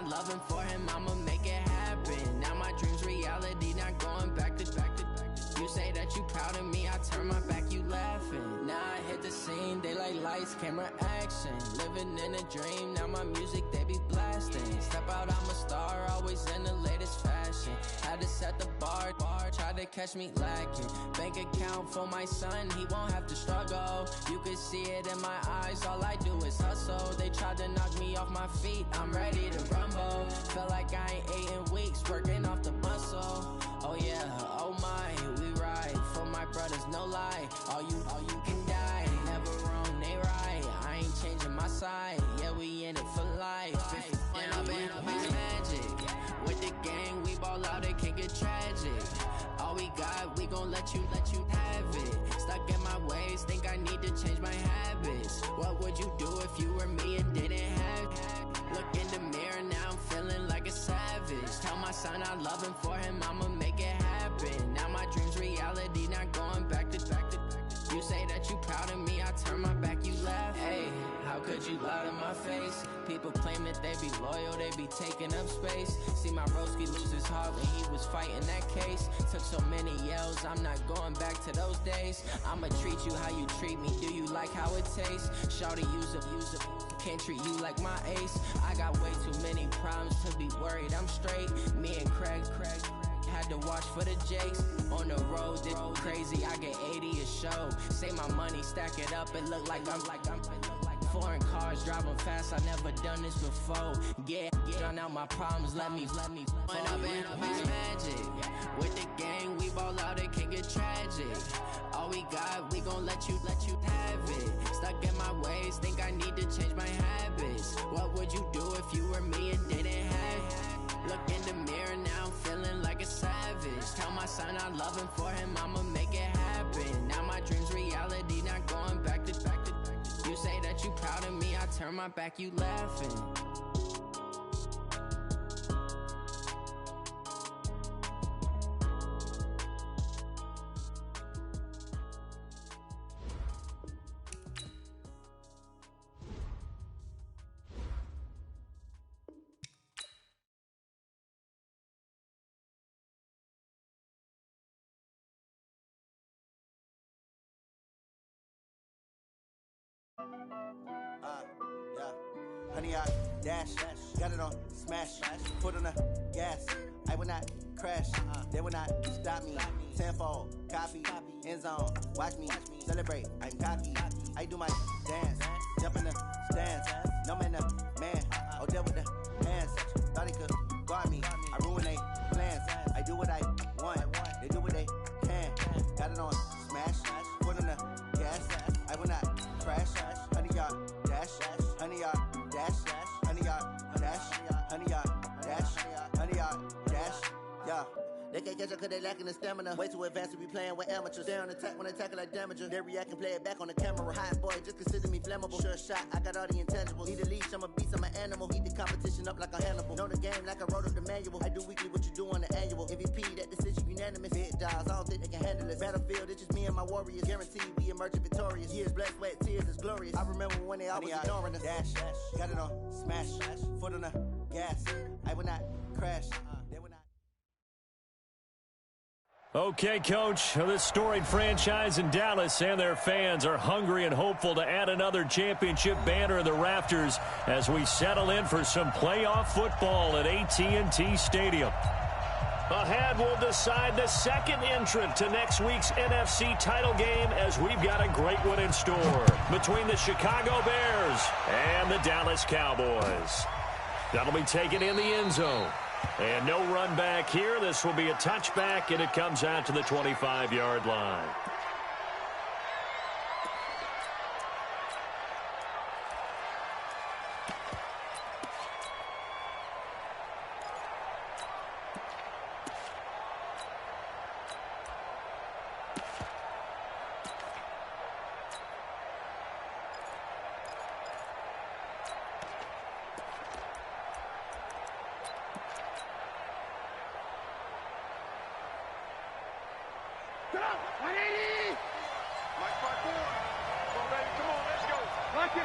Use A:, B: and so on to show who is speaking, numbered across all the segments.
A: not loving for him, I'ma make it happen. Now my dream's reality, not going back to. You say that you proud of me, I turn my back, you laughing. Now I hit the scene, they like lights, camera, action. Living in a dream, now my music, they be blasting. Step out, I'm a star, always in the latest fashion. Had to set the bar, try to catch me lacking. Bank account for my son, he won't have to struggle. You can see it in my eyes, all I do is hustle. They tried to knock me off my feet, I'm ready to rumble. Felt like I ain't ate in weeks, working off the muscle. Oh yeah, oh my, we ride for my brothers, no lie. All you can die, never wrong, they right. I ain't changing my side, yeah, we in it for life. And I've been magic with the gang, we ball out, it can get tragic. All we got, we gon' let you have it. Stuck in my ways, think I need to change my habits. What would you do if you were me and didn't have it? Look in the mirror, now I'm feeling like a savage. Tell my son I love him, for him I'ma make it happen. Now my dream's reality, not going back to. You say that you proud of me, I turn my back, you laugh. Hey, how could you lie to my face? People claim that they be loyal, they be taking up space. See my broski lose his heart when he was fighting that case. Took so many yells, I'm not going back to those days. I'ma treat you how you treat me, do you like how it tastes? Shawty, use up, can't treat you like my ace. I got way too many problems to be worried, I'm straight. Me and Craig had to watch for the Jakes. On the road, it's crazy, I get 80 a show. Say my money, stack it up, it look like I'm foreign cars, driving fast, I never done this before. Get on out my problems, let me When I've been magic with the gang, we ball out, it can get tragic. All we got, we gon' let you have it. Stuck in my ways, think I need to change my habits. What would you do if you were me and didn't have it? Look in the mirror, now I'm feeling like a savage. Tell my son I love him, for him I'ma make it happen. Now my dream's reality, not going back to. You say that you proud of me, I turn my back, you laughing.
B: Yeah. Honey, I dash, got it on smash, foot on the gas. I will not crash, they will not stop me. Tenfold, copy, end zone, watch me celebrate. I'm cocky, I do my dance, jump in the stands. No man, man, oh, deal with the hands. Thought he could guard me, I ruin they plans. I do what I want, they do what they can. Got it on smash, foot on the gas. I will not crash, honey, y'all dash, honey, y'all dash, honey, y'all dash, honey, y'all dash, honey, y'all dash, yeah. They can't catch up cause they lacking the stamina. Way too advanced to be playing with amateurs. Stay on attack when attack like damager. They react and play it back on the camera. Hot boy, just consider me flammable. Sure shot, I got all the intangibles. Need a leash, I'm a beast, I'm an animal. Eat the competition up like a Hannibal. Know the game like I wrote up the manual. I do weekly what you do on the annual. MVP, that decision unanimous. Big dials, I don't think they can handle this. Battlefield, it's just me and my warriors. Guaranteed we emerging victorious. Years, blood, sweat, tears, it's glorious. I remember when they always ignoring us. Dash, got it on smash, foot on the gas. I will not crash, they will not.
C: Okay, Coach, this storied franchise in Dallas and their fans are hungry and hopeful to add another championship banner in the rafters as we settle in for some playoff football at AT&T Stadium. Ahead, we'll decide the second entrant to next week's NFC title game as we've got a great one in store between the Chicago Bears and the Dallas Cowboys. That'll be taken in the end zone. And no run back here. This will be a touchback, and it comes out to the 25-yard line.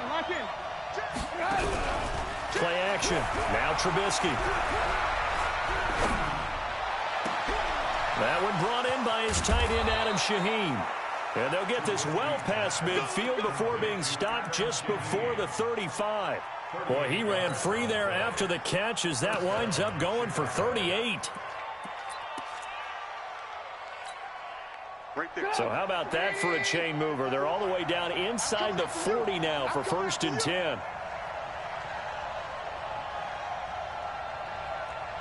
D: Lock in.
C: Play action. Now Trubisky. That one brought in by his tight end, Adam Shaheen. And they'll get this well past midfield before being stopped just before the 35. Boy, he ran free there after the catch as that winds up going for 38. So how about that for a chain mover? They're all the way down inside the 40 now for 1st and 10.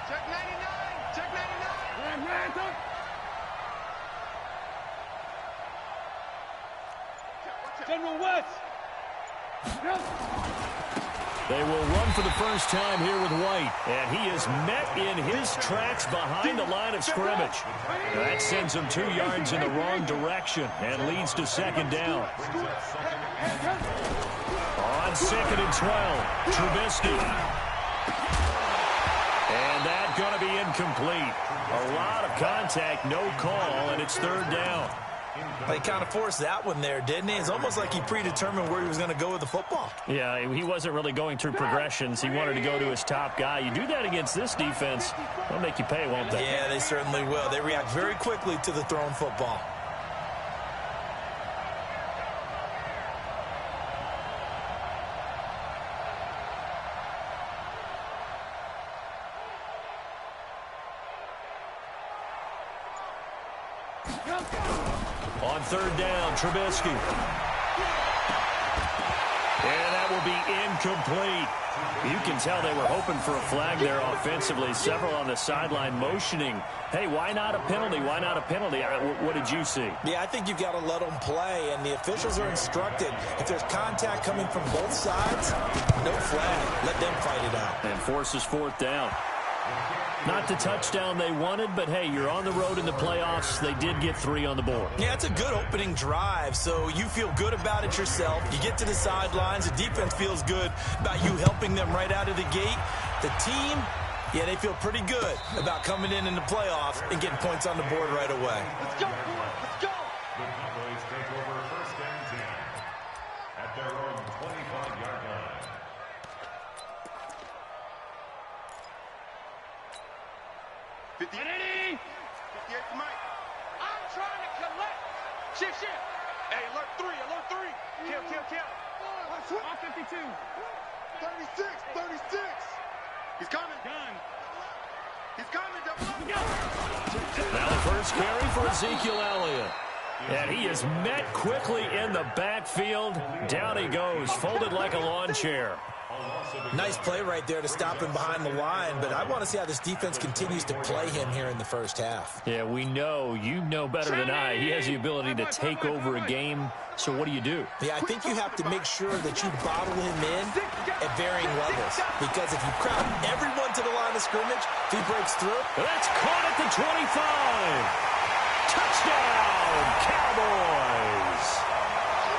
D: Check 99. Check 99. General West.
C: They will run for the first time here with White. And he is met in his tracks behind the line of scrimmage. That sends him 2 yards in the wrong direction and leads to 2nd down. On 2nd and 12, Trubisky. And that's going to be incomplete. A lot of contact, no call, and it's 3rd down.
E: He kind of forced that one there, didn't he? It's almost like he predetermined where he was going to go with the football.
C: Yeah, he wasn't really going through progressions. He wanted to go to his top guy. You do that against this defense, they'll make you pay, won't they?
E: Yeah, they certainly will. They react very quickly to the thrown football.
C: On 3rd down, Trubisky. And that will be incomplete. You can tell they were hoping for a flag there offensively. Several on the sideline motioning, hey, why not a penalty? Why not a penalty? What did you see?
E: Yeah, I think you've got to let them play, and the officials are instructed. If there's contact coming from both sides, no flag. Let them fight it out.
C: And forces 4th down. Not the touchdown they wanted, but, hey, you're on the road in the playoffs. They did get 3 on the board.
E: Yeah, it's a good opening drive, so you feel good about it yourself. You get to the sidelines. The defense feels good about you helping them right out of the gate. The team, yeah, they feel pretty good about coming in the playoffs and getting points on the board right away.
D: Let's go. Let's go.
F: The Cowboys take over 1st and 10 at their own 25-yard line.
D: Kennedy! 58 to Mike. I'm trying to collect. Shift. Hey, alert 3. Kill. On 52. 36. He's coming. Gun. He's coming.
C: Now the first carry for Ezekiel Elliott. And he is met quickly in the backfield. Down he goes, folded like a lawn chair.
E: Nice play right there to stop him behind the line, but I want to see how this defense continues to play him here in the first half.
C: Yeah, we know. You know better than I. He has the ability to take over a game, so what do you do?
E: Yeah, I think you have to make sure that you bottle him in at varying levels, because if you crowd everyone to the line of scrimmage, if he breaks through.
C: That's caught at the 25. Touchdown, Cowboys.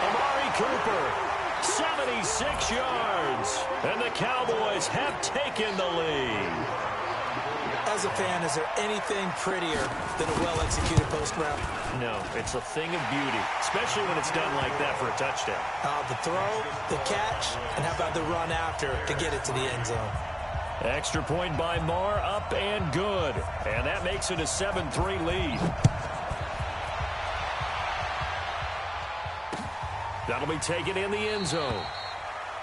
C: Amari Cooper. 76 yards, and the Cowboys have taken the lead.
E: As a fan, is there anything prettier than a well-executed post route?
C: No, it's a thing of beauty, especially when it's done like that for a touchdown.
E: The throw, the catch, and how about the run after to get it to the end zone?
C: Extra point by Marr, up and good, and that makes it a 7-3 lead. That'll be taken in the end zone.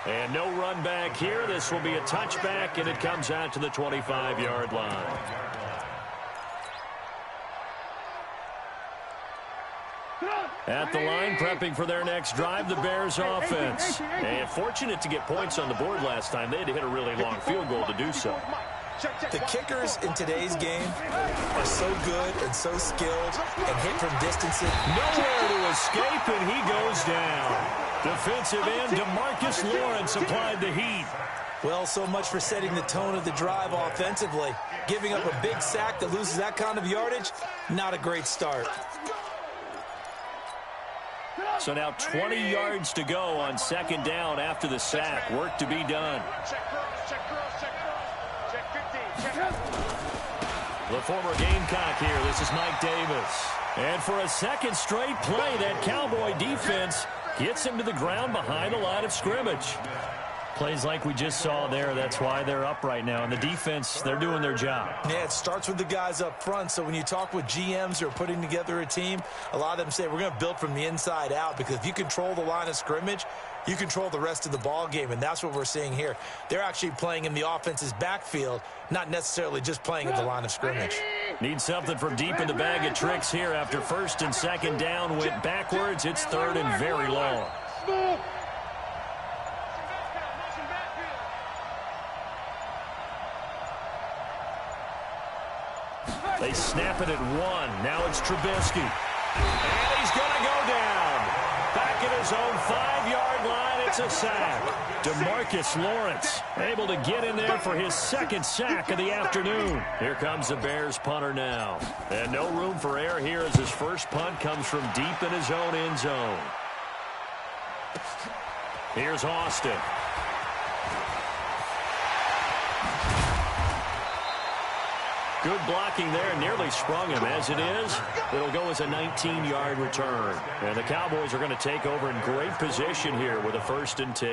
C: And no run back here. This will be a touchback, and it comes out to the 25-yard line. At the line, prepping for their next drive, the Bears offense. And fortunate to get points on the board last time. They had to hit a really long field goal to do so.
E: The kickers in today's game are so good and so skilled and hit from distances.
C: Nowhere to escape, and he goes down. Defensive end DeMarcus Lawrence applied the heat.
E: Well, so much for setting the tone of the drive offensively. Giving up a big sack that loses that kind of yardage, not a great start.
C: So now 20 yards to go on 2nd down after the sack. Work to be done. The former Gamecock here. This is Mike Davis. And for a second straight play, that Cowboy defense gets him to the ground behind the line of scrimmage. Plays like we just saw there, that's why they're up right now. And the defense, they're doing their job.
E: Yeah, it starts with the guys up front. So when you talk with GMs who are putting together a team, a lot of them say we're going to build from the inside out, because if you control the line of scrimmage, you control the rest of the ball game, and that's what we're seeing here. They're actually playing in the offense's backfield, not necessarily just playing at the line of scrimmage.
C: Need something from deep in the bag of tricks here. After first and second down went backwards, it's third and very long. They snap it at 1. Now it's Trubisky. And he's going to go down. Back at his own 5-yard line, it's a sack. DeMarcus Lawrence able to get in there for his second sack of the afternoon. Here comes the Bears punter now. And no room for error here as his first punt comes from deep in his own end zone. Here's Austin. Good blocking there, nearly sprung him. As it is, it'll go as a 19-yard return. And the Cowboys are going to take over in great position here with a 1st and 10.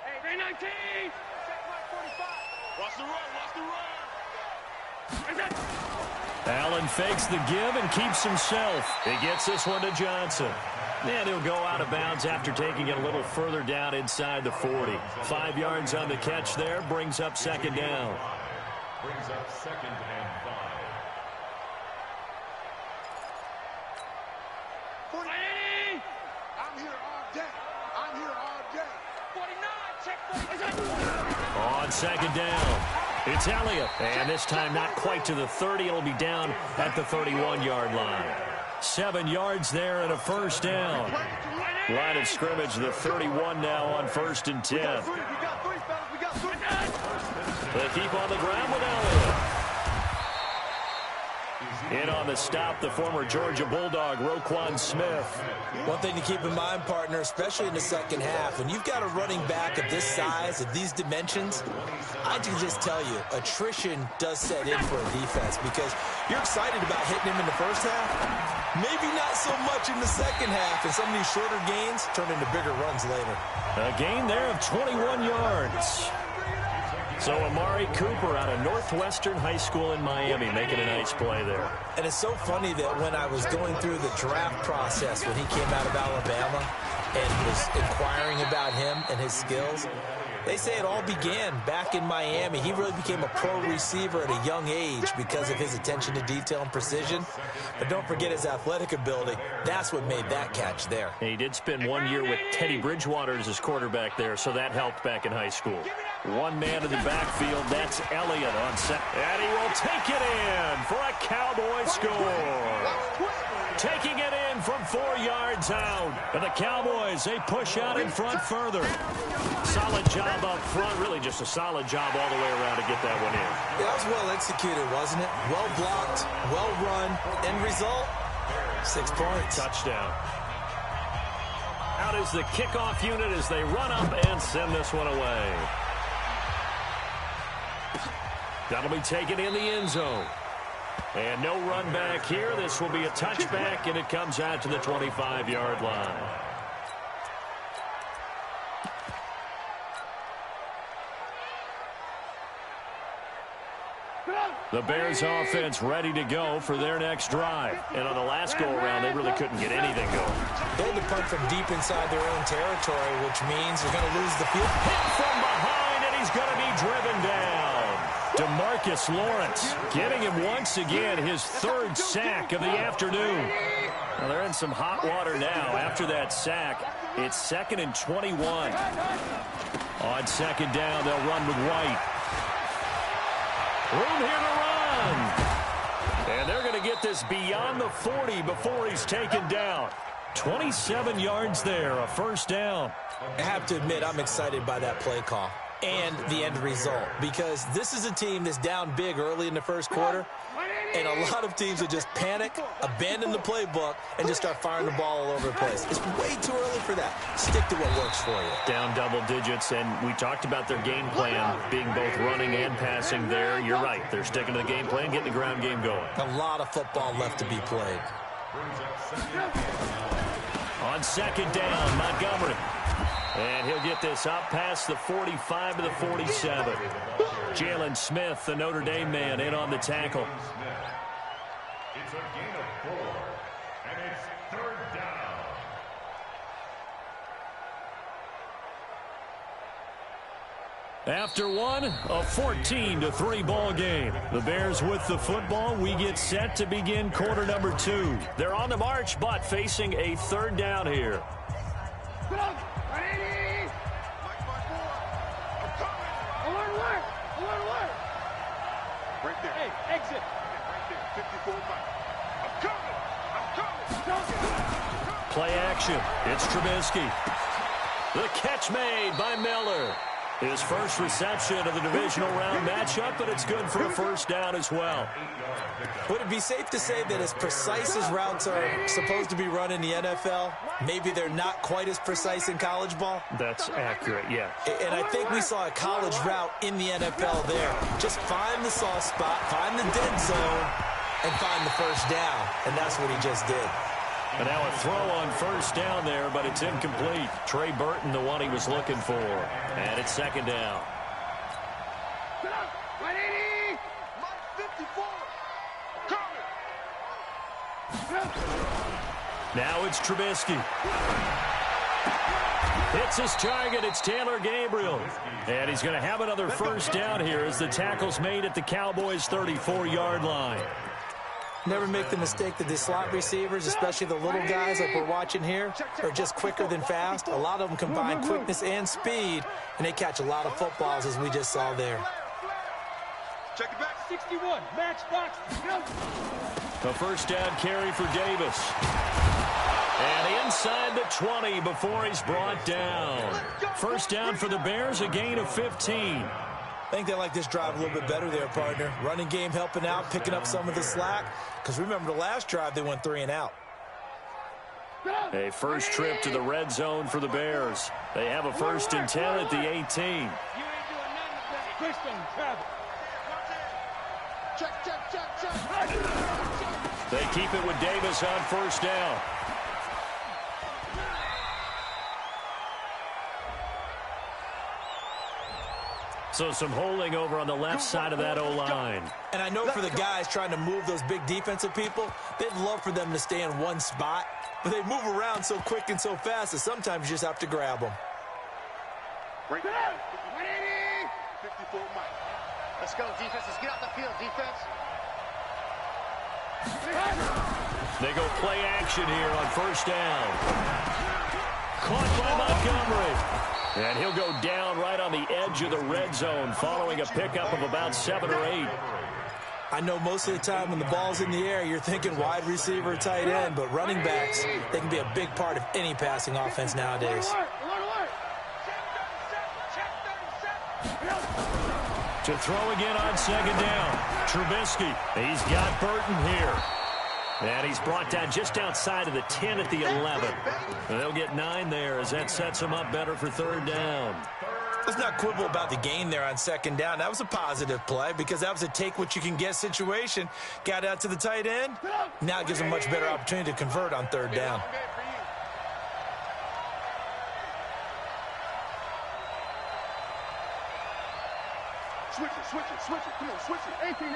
D: Hey, 19! Watch the run, watch the run!
C: Allen fakes the give and keeps himself. He gets this one to Johnson. And he'll go out of bounds after taking it a little further down inside the 40. 5 yards on the catch there, brings up second down.
F: Brings up 2nd and 5.
D: 40. I'm here all day. I'm here all day. 49, check 49.
C: On second down, it's Elliott. And this time not quite to the 30. It'll be down at the 31-yard line. 7 yards there and a first down. Line of scrimmage, the 31 now on 1st and 10. They keep on the ground with Elliott. In on the stop, the former Georgia Bulldog, Roquan Smith.
E: One thing to keep in mind, partner, especially in the second half, when you've got a running back of this size, of these dimensions, I can just tell you, attrition does set in for a defense, because you're excited about hitting him in the first half, maybe not so much in the second half, and some of these shorter gains turn into bigger runs later.
C: A gain there of 21 yards. So Amari Cooper out of Northwestern High School in Miami making a nice play there.
E: And it's so funny that when I was going through the draft process when he came out of Alabama and was inquiring about him and his skills, they say it all began back in Miami. He really became a pro receiver at a young age because of his attention to detail and precision. But don't forget his athletic ability. That's what made that catch there.
C: He did spend 1 year with Teddy Bridgewater as his quarterback there, so that helped back in high school. One man in the backfield, that's Elliott on set. And he will take it in for a Cowboy score. Taking it in from 4 yards out. And the Cowboys, they push out in front further. Solid job up front. Really just a solid job all the way around to get that one in.
E: Yeah, that was well executed, wasn't it? Well blocked, well run. End result, 6 points.
C: Touchdown. Out is the kickoff unit as they run up and send this one away. That'll be taken in the end zone. And no run back here. This will be a touchback, and it comes out to the 25-yard line. The Bears offense ready to go for their next drive. And on the last go-around, they really couldn't get anything going.
E: They had to punt from deep inside their own territory, which means they're going to lose the field.
C: Hit from behind, and he's going to be driven down. DeMarcus Lawrence getting him once again, his 3rd sack of the afternoon. Now they're in some hot water now. After that sack, it's 2nd and 21. On second down, they'll run with White. Room here to run. And they're going to get this beyond the 40 before he's taken down. 27 yards there, a first down.
E: I have to admit, I'm excited by that play call. and the end result, because this is a team that's down big early in the first quarter, and a lot of teams that just panic, abandon the playbook, and just start firing the ball all over the place. It's way too early for that. Stick to what works for you.
C: Down double digits, and we talked about their game plan being both running and passing there. You're right. They're sticking to the game plan, getting the ground game going.
E: A lot of football left to be played.
C: On second down, Montgomery. And he'll get this up past the 45 to the 47. Jalen Smith, the Notre Dame man, in on the tackle.
F: It's a gain of 4, and it's third down.
C: After one, a 14-3 ball game. The Bears with the football. We get set to begin quarter number 2. They're on the march, but facing a third down here.
D: Right there. Hey, exit. Right there. 54 Mike. I'm coming.
C: Play action. It's Trubisky. The catch made by Miller. His first reception of the divisional round matchup, but it's good for a first down as well.
E: Would it be safe to say that as precise as routes are supposed to be run in the NFL, maybe they're not quite as precise in college ball?
C: That's accurate, yeah.
E: And I think we saw a college route in the NFL there. Just find the soft spot, find the dead zone, and find the first down. And that's what he just did.
C: And now a throw on first down there, but it's incomplete. Trey Burton, the one he was looking for. And it's second down. Now it's Trubisky. Hits his target. It's Taylor Gabriel. And he's going to have another first down here as the tackle's made at the Cowboys' 34-yard line.
E: Never make the mistake that the slot receivers, especially the little guys like we're watching here, are just quicker than fast. A lot of them combine quickness and speed, and they catch a lot of footballs, as we just saw there.
D: Check it back. 61. Match box.
C: A first down carry for Davis. And inside the 20 before he's brought down. First down for the Bears, a gain of 15.
E: I think they like this drive a little bit better there, partner. Running game helping out, picking up some of the slack. Because remember, the last drive, they went 3 and out.
C: A first trip to the red zone for the Bears. They have a 1st and 10 at the 18.
D: You ain't doing nothing but push them, travel. Check.
C: They keep it with Davis on first down. So some holding over on the left side of that O-line.
E: And I know for the guys trying to move those big defensive people, they'd love for them to stay in one spot. But they move around so quick and so fast that sometimes you just have to grab them.
D: Right there. 54 Mike.
G: Let's go, defense. Let's get out the field, defense.
C: They go play action here on first down. Caught by Montgomery. And he'll go down right on the edge of the red zone following a pickup of about 7 or 8.
E: I know most of the time when the ball's in the air, you're thinking wide receiver, tight end, but running backs, they can be a big part of any passing offense nowadays.
C: To throw again on second down. Trubisky. He's got Burton here. And he's brought down just outside of the 10 at the 11. And they'll get 9 there as that sets him up better for third down.
E: Let's not quibble about the gain there on second down. That was a positive play because that was a take-what-you-can-get situation. Got out to the tight end. Now it gives him a much better opportunity to convert on third down.
D: Switch it. Come on, switch it. 18.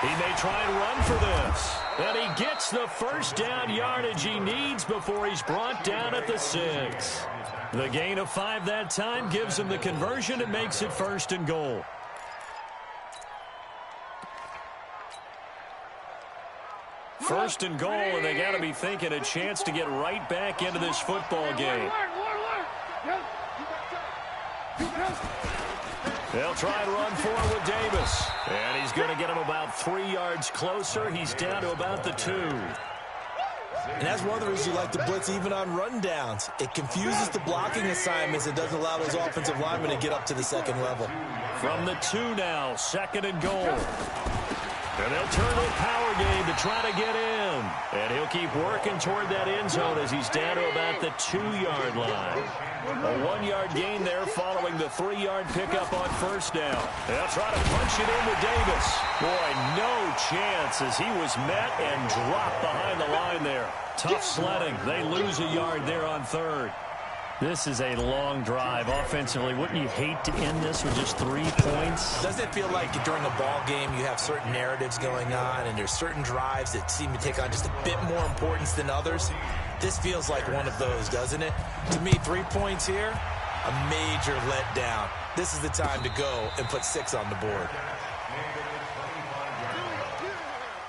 C: He may try and run for this. And he gets the first down yardage he needs before he's brought down at the 6. The gain of 5 that time gives him the conversion and makes it 1st and goal. First and goal, and they got to be thinking a chance to get right back into this football game. They'll try and run forward with Davis. And he's going to get him about 3 yards closer. He's down to about the 2.
E: And that's one of the reasons you like to blitz even on rundowns. It confuses the blocking assignments and doesn't allow those offensive linemen to get up to the second level.
C: From the 2 now, 2nd and goal. And they'll turn the power game to try to get in. And he'll keep working toward that end zone as he's down to about the 2-yard line. A 1-yard gain there following the 3-yard pickup on 1st down. They'll try to punch it in with Davis. Boy, no chance as he was met and dropped behind the line there. Tough sledding. They lose a yard there on 3rd. This is a long drive. Offensively, wouldn't you hate to end this with just 3 points?
E: Doesn't it feel like during a ball game you have certain narratives going on and there's certain drives that seem to take on just a bit more importance than others? This feels like one of those, doesn't it? To me, 3 points here, a major letdown. This is the time to go and put 6 on the board.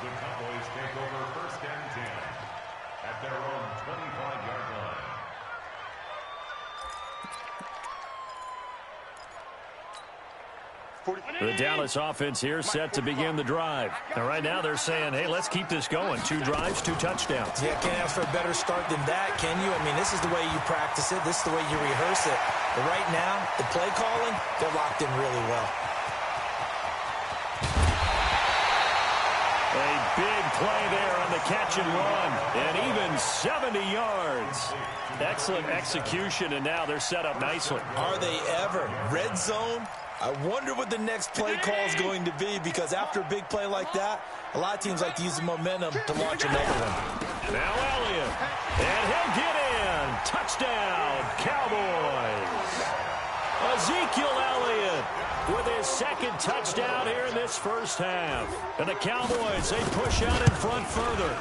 F: The Cowboys take over 1st and 10 at their own 25-yard line.
C: The Dallas offense here set to begin the drive. And right now they're saying, hey, let's keep this going. 2 drives, 2 touchdowns.
E: Yeah, can't ask for a better start than that, can you? I mean, this is the way you practice it. This is the way you rehearse it. But right now, the play calling, they're locked in really well.
C: A big play there on the catch and run. And even 70 yards. Excellent execution, and now they're set up nicely.
E: Are they ever? Red zone? I wonder what the next play call is going to be, because after a big play like that, a lot of teams like to use the momentum to launch another one.
C: Now Elliott, and he'll get in. Touchdown, Cowboys. Ezekiel Elliott with his 2nd touchdown here in this 1st half. And the Cowboys, they push out in front further.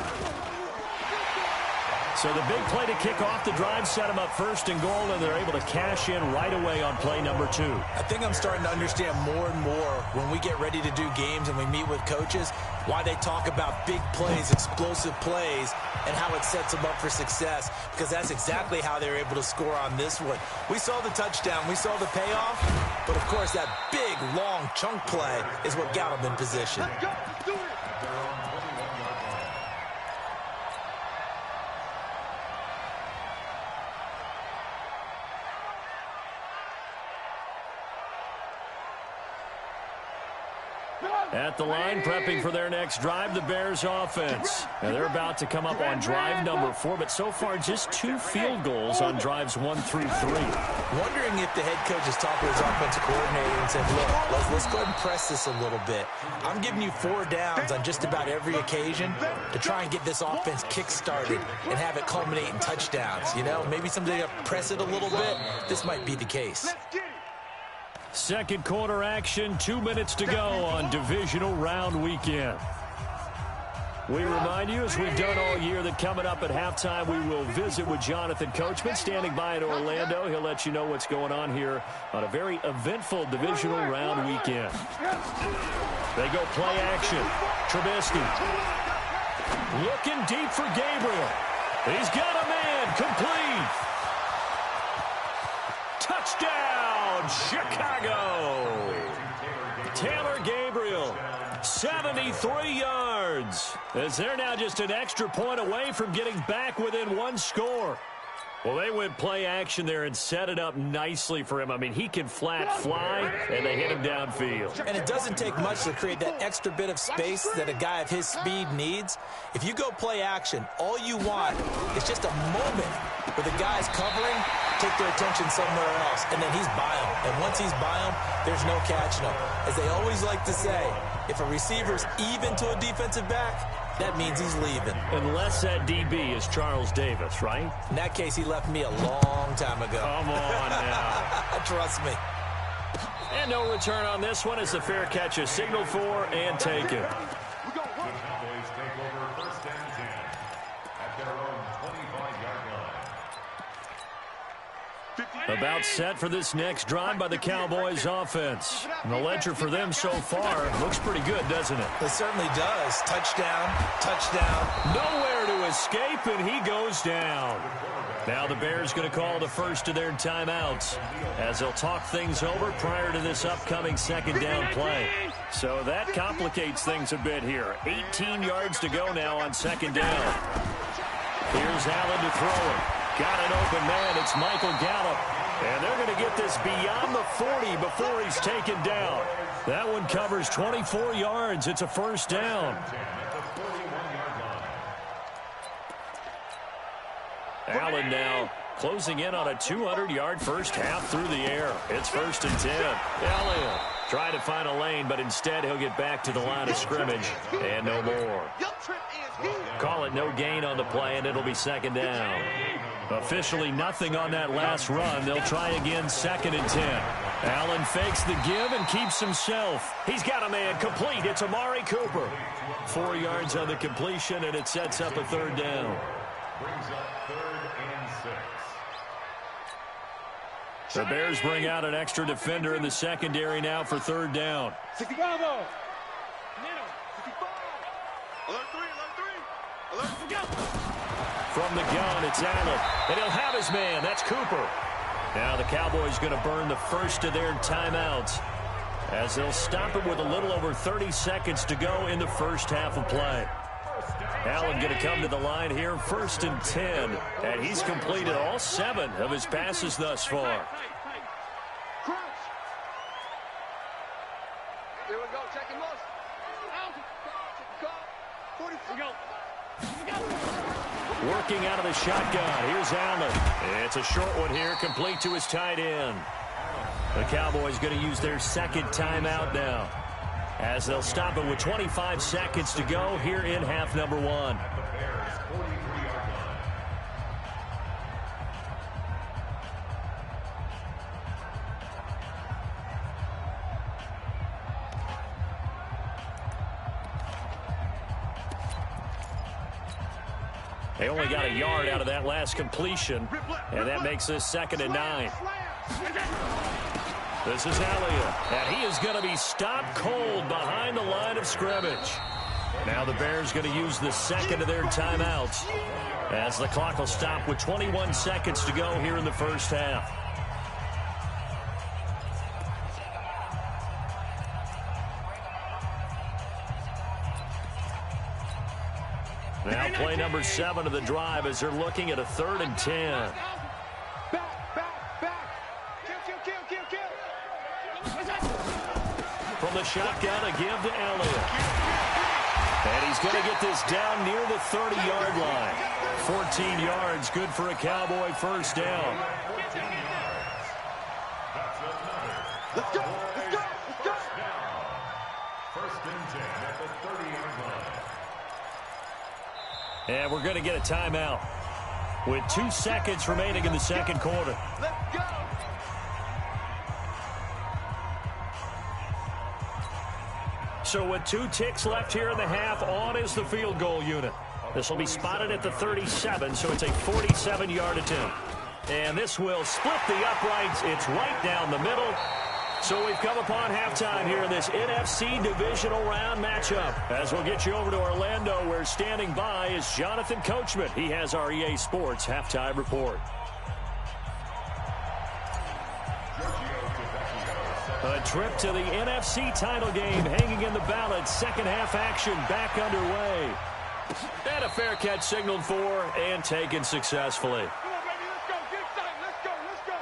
C: So the big play to kick off the drive set them up 1st and goal, and they're able to cash in right away on play number 2.
E: I think I'm starting to understand more and more when we get ready to do games and we meet with coaches why they talk about big plays, explosive plays, and how it sets them up for success, because that's exactly how they were able to score on this one. We saw the touchdown, we saw the payoff, but of course that big, long chunk play is what got them in position.
D: Let's go. Let's do it.
C: At the line, prepping for their next drive, the Bears offense. And they're about to come up on drive number 4, but so far just 2 field goals on drives 1 through 3.
E: Wondering if the head coach has talked to his offensive coordinator and said, look, let's go ahead and press this a little bit. I'm giving you 4 downs on just about every occasion to try and get this offense kick-started and have it culminate in touchdowns. You know, maybe someday press it a little bit. This might be the case.
C: 2nd quarter action, 2 minutes to go on divisional round weekend. We remind you, as we've done all year, that coming up at halftime, we will visit with Jonathan Coachman standing by in Orlando. He'll let you know what's going on here on a very eventful divisional round weekend. They go play action. Trubisky looking deep for Gabriel. He's got a man, complete. Touchdown, Chicago. Taylor Gabriel, 73 yards. As they're now just an extra point away from getting back within 1 score. Well, they went play action there and set it up nicely for him. I mean, he can flat fly, and they hit him downfield.
E: And it doesn't take much to create that extra bit of space that a guy of his speed needs. If you go play action, all you want is just a moment where the guy's covering, take their attention somewhere else, and then he's by him. And once he's by him, there's no catching him. As they always like to say, if a receiver's even to a defensive back, that means he's leaving.
C: Unless that DB is Charles Davis, right?
E: In that case, he left me a long time ago.
C: Come on now.
E: Trust me.
C: And no return on this one as the fair catch is signaled for and taken.
F: The Cowboys take over 1st and 10 at their own 25-yard line.
C: About set for this next drive by the Cowboys offense. And the ledger for them so far looks pretty good, doesn't it?
E: It certainly does. Touchdown, touchdown.
C: Nowhere to escape, and he goes down. Now the Bears going to call the first of their timeouts as they'll talk things over prior to this upcoming 2nd down play. So that complicates things a bit here. 18 yards to go now on 2nd down. Here's Allen to throw it. Got an open man. It's Michael Gallup. And they're going to get this beyond the 40 before he's taken down. That one covers 24 yards. It's a first down. Allen now closing in on a 200-yard first half through the air. It's 1st and 10. Elliott trying to find a lane, but instead he'll get back to the line of scrimmage and no more. Call it no gain on the play, and it'll be 2nd down. Officially nothing on that last run. They'll try again 2nd and 10. Allen fakes the give and keeps himself. He's got a man complete. It's Amari Cooper. 4 yards on the completion, and it sets up a 3rd down.
F: Brings up 3rd and 6.
C: The Bears bring out an extra defender in the secondary now for 3rd down. From the gun, it's Allen, and he'll have his man. That's Cooper. Now the Cowboys going to burn the first of their timeouts as they'll stop it with a little over 30 seconds to go in the first half of play. Allen going to come to the line here, 1st and 10, and he's completed all 7 of his passes thus far.
D: Here we go, checking most.
C: Working out of the shotgun. Here's Allen. It's a short one here, complete to his tight end. The Cowboys going to use their 2nd timeout now, as they'll stop it with 25 seconds to go here in half number 1. They only got a yard out of that last completion, and that makes this 2nd and 9. This is Elliott, and he is going to be stopped cold behind the line of scrimmage. Now the Bears going to use the 2nd of their timeouts, as the clock will stop with 21 seconds to go here in the first half. Now play number 7 of the drive as they're looking at a 3rd and 10. From the shotgun, a give to Elliott. And he's going to get this down near the 30-yard line. 14 yards, good for a Cowboy first down.
D: Let's go, let's go, let's go.
F: 1st and 10 at the 30-yard line.
C: And we're going to get a timeout with 2 seconds remaining in the second quarter.
D: Let's go.
C: So with 2 ticks left here in the half, on is the field goal unit. This will be spotted at the 37, so it's a 47-yard attempt. And this will split the uprights. It's right down the middle. So we've come upon halftime here in this NFC divisional round matchup. As we'll get you over to Orlando, where standing by is Jonathan Coachman. He has our EA Sports halftime report. A trip to the NFC title game hanging in the balance. Second half action back underway. And a fair catch signaled for and taken successfully.
D: Come on, baby, let's go. Get excited. Let's go, let's go.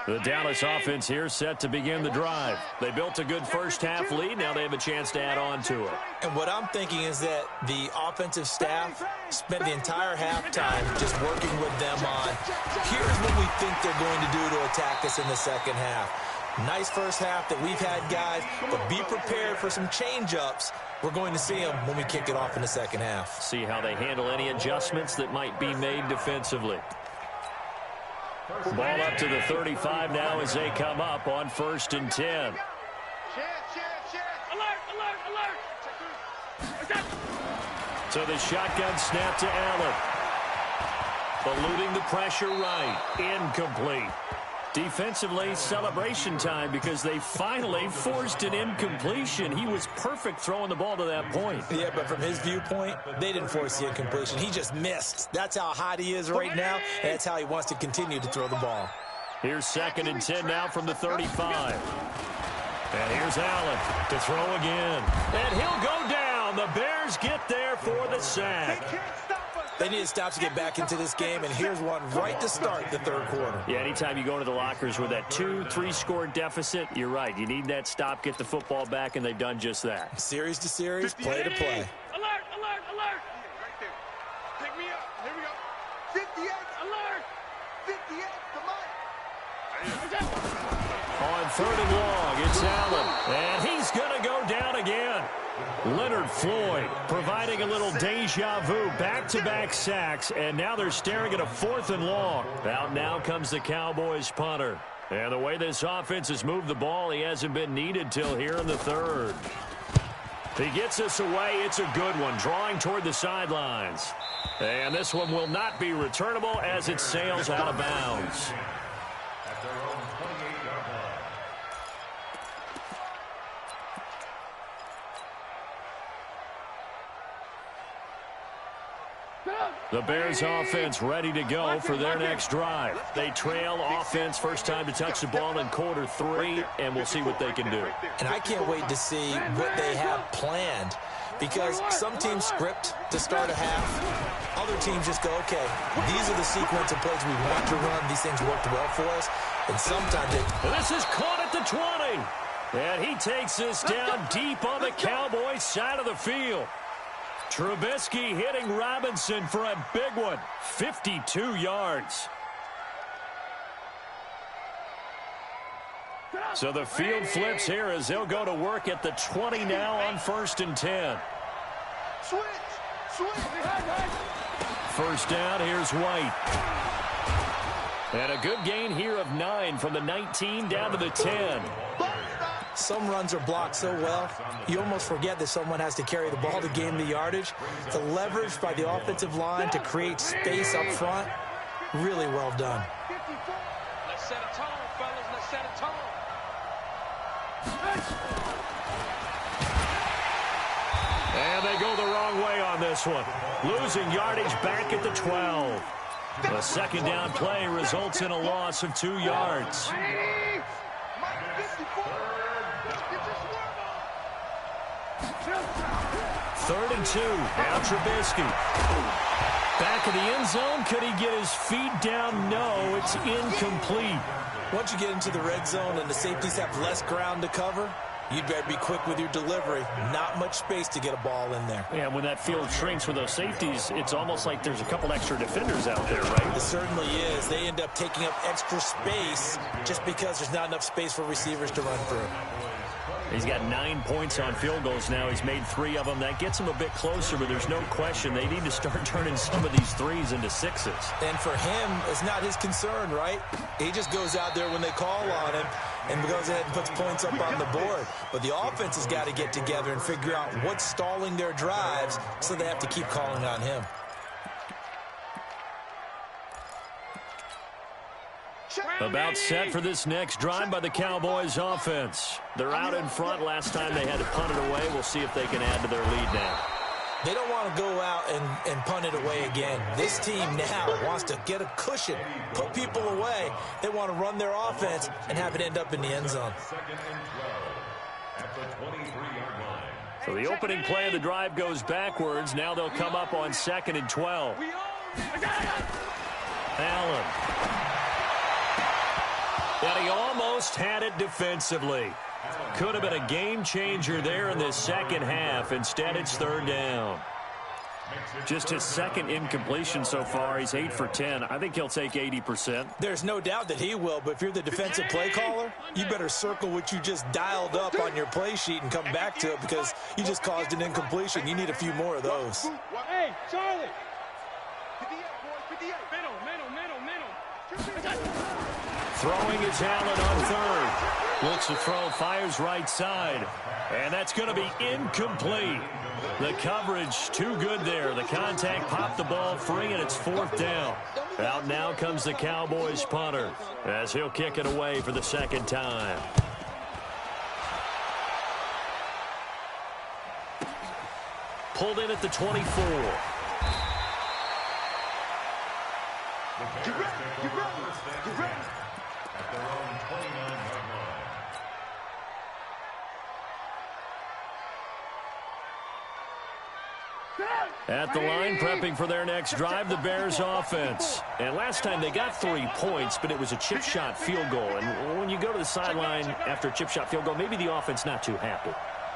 C: The Dallas offense here set to begin the drive. They built a good first half lead. Now they have a chance to add on to it.
E: And what I'm thinking is that the offensive staff spent the entire halftime just working with them on, here's what we think they're going to do to attack us in the second half. Nice first half that we've had, guys, but be prepared for some change-ups. We're going to see them when we kick it off in the second half.
C: See how they handle any adjustments that might be made defensively. Ball up to the 35 now as they come up on 1st and 10.
D: Alert, alert, alert.
C: So the shotgun snap to Allen. Eluding the pressure right. Incomplete. Defensively, celebration time because they finally forced an incompletion. He was perfect throwing the ball to that point.
E: Yeah, but from his viewpoint, they didn't force the incompletion. He just missed. That's how hot he is right now, and that's how he wants to continue to throw the ball.
C: Here's 2nd and 10 now from the 35. And here's Allen to throw again. And he'll go down. The Bears get there for the sack.
E: They need a stop to get back into this game, and here's one right to start the third quarter.
C: Yeah, anytime you go into the lockers with that 2-3 score deficit, you're right. You need that stop, get the football back, and they've done just that.
E: Series to series, play to play.
D: Alert, alert, alert. Right there. Pick me up. Here we go. 58. Alert. 58. Come on.
C: On 3rd and long, it's Allen. And he's going to go down again. Leonard Floyd providing a little deja vu, back-to-back sacks, and now they're staring at a 4th and long. Out now comes the Cowboys punter. And the way this offense has moved the ball, he hasn't been needed till here in the 3rd. He gets us away. It's a good one, drawing toward the sidelines. And this one will not be returnable as it sails out of bounds.
F: At their own 28-yard line.
C: The Bears offense ready to go for their next drive. They trail offense, first time to touch the ball in quarter 3, and we'll see what they can do.
E: And I can't wait to see what they have planned, because some teams script to start a half. Other teams just go, okay, these are the sequence of plays we want to run. These things worked well for us. And sometimes
C: This is caught at the 20. And he takes this down deep on the Cowboys side of the field. Trubisky hitting Robinson for a big one, 52 yards. So the field flips here as they'll go to work at the 20 now on 1st and 10.
D: Switch.
C: First down, here's White. And a good gain here of 9 from the 19 down to the 10.
E: some runs are blocked so well, you almost forget that someone has to carry the ball to gain the yardage. The leverage by the offensive line to create space up front, really well done.
D: Let's set a tone, fellas. Let's set a tone.
C: And they go the wrong way on this one. Losing yardage back at the 12. The second down play results in a loss of 2 yards. Third and 2. Now Trubisky. Back in the end zone. Could he get his feet down? No, it's incomplete.
E: Once you get into the red zone and the safeties have less ground to cover, you'd better be quick with your delivery. Not much space to get a ball in there.
C: Yeah, when that field shrinks with those safeties, it's almost like there's a couple extra defenders out there, right?
E: It certainly is. They end up taking up extra space just because there's not enough space for receivers to run through.
C: He's got 9 points on field goals now. He's made 3 of them. That gets him a bit closer, but there's no question they need to start turning some of these threes into sixes.
E: And for him, it's not his concern, right? He just goes out there when they call on him and goes ahead and puts points up on the board. But the offense has got to get together and figure out what's stalling their drives, so they have to keep calling on him.
C: About set for this next drive by the Cowboys offense. They're out in front. Last time they had to punt it away. We'll see if they can add to their lead now.
E: They don't want to go out and punt it away again. This team now wants to get a cushion, put people away. They want to run their offense and have it end up in the end zone.
C: So the opening play of the drive goes backwards. Now they'll come up on 2nd and 12. Allen. And he almost had it defensively. Could have been a game changer there in the second half. Instead, it's 3rd down. Just his second incompletion so far. He's 8 for 10. I think he'll take 80%.
E: There's no doubt that he will, but if you're the defensive play caller, you better circle what you just dialed up on your play sheet and come back to it, because you just caused an incompletion. You need a few more of those.
D: Hey, Charlie. 58, middle.
C: Throwing is Allen on 3rd. Looks to throw, fires right side. And that's going to be incomplete. The coverage too good there. The contact popped the ball free, and it's 4th down. Out now comes the Cowboys punter, as he'll kick it away for the second time. Pulled in at the 24.
F: at their own 29-yard line.
C: At the line, prepping for their next drive, the Bears offense. And last time they got 3 points, but it was a chip shot field goal. And when you go to the sideline after a chip shot field goal, maybe the offense not too happy.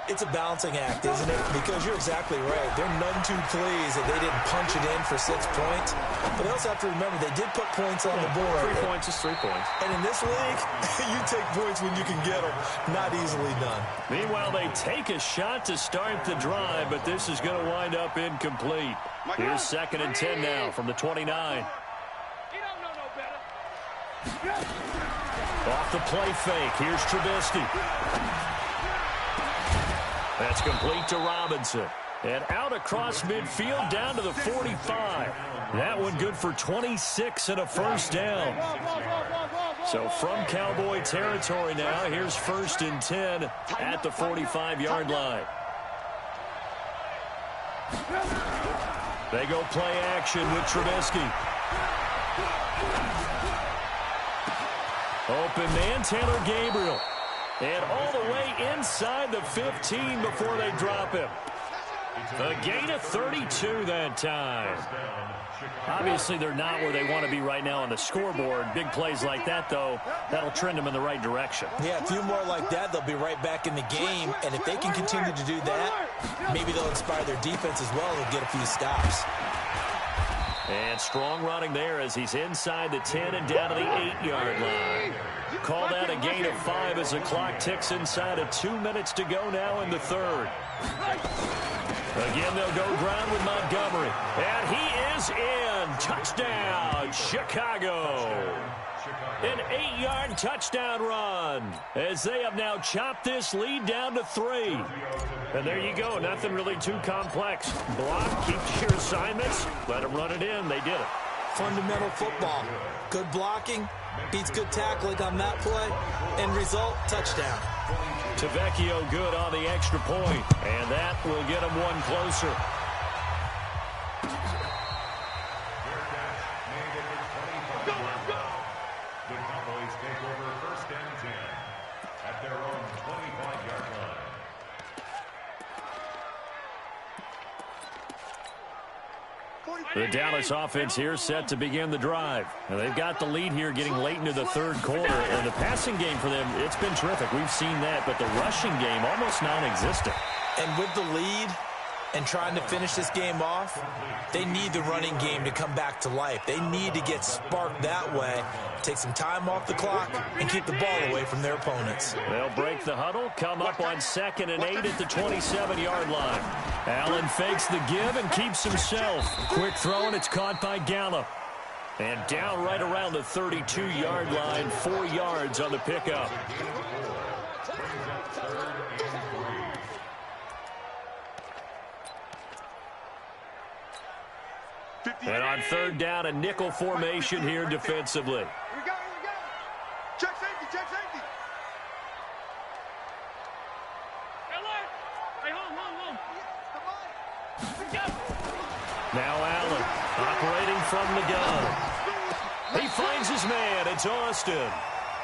E: It's a balancing act, isn't it? Because you're exactly right. They're none too pleased that they didn't punch it in for 6 points. But they also have to remember they did put points on the board.
C: 3 points is 3 points.
E: And in this league, you take points when you can get them. Not easily done.
C: Meanwhile, they take a shot to start the drive, but this is going to wind up incomplete. Here's 2nd and 10 now from the 29.
D: You don't know no better.
C: Off the play fake. Here's Trubisky. That's complete to Robinson. And out across midfield down to the 45. That one good for 26 and a first down. So from Cowboy territory now, here's 1st and 10 at the 45-yard line. They go play action with Trubisky. Open man, Taylor Gabriel. And all the way inside the 15 before they drop him. A gain of 32 that time. Obviously, they're not where they want to be right now on the scoreboard. Big plays like that, though, that'll trend them in the right direction.
E: Yeah, a few more like that, they'll be right back in the game. And if they can continue to do that, maybe they'll inspire their defense as well and get a few stops.
C: And strong running there as he's inside the 10 and down to the 8-yard line. Called out a gain of 5 as the clock ticks inside of 2 minutes to go now in the 3rd. Again, they'll go ground with Montgomery. And he is in. Touchdown, Chicago. An 8-yard touchdown run as they have now chopped this lead down to 3. And there you go. Nothing really too complex. Block, keep to your assignments, let them run it in. They did it.
E: Fundamental football. Good blocking beats good tackling on that play. End result, touchdown.
C: Tavecchio good on the extra point, and that will get him one closer.
F: The Cowboys take over 1st and 10 at their own 25-yard line.
C: The Dallas offense here set to begin the drive. And they've got the lead here getting late into the 3rd quarter. And the passing game for them, it's been terrific. We've seen that, but the rushing game almost non-existent.
E: And with the lead and trying to finish this game off, they need the running game to come back to life. They need to get sparked that way, take some time off the clock, and keep the ball away from their opponents.
C: They'll break the huddle, come up on 2nd and 8 at the 27-yard line. Allen fakes the give and keeps himself. Quick throw, and it's caught by Gallup. And down right around the 32-yard line, 4 yards on the pickup. And on 3rd down, a nickel formation here defensively.
D: Here we go. Check safety, check safety. Alert! Hey, home.
C: Now Allen operating from the gun. He finds his man. It's Austin.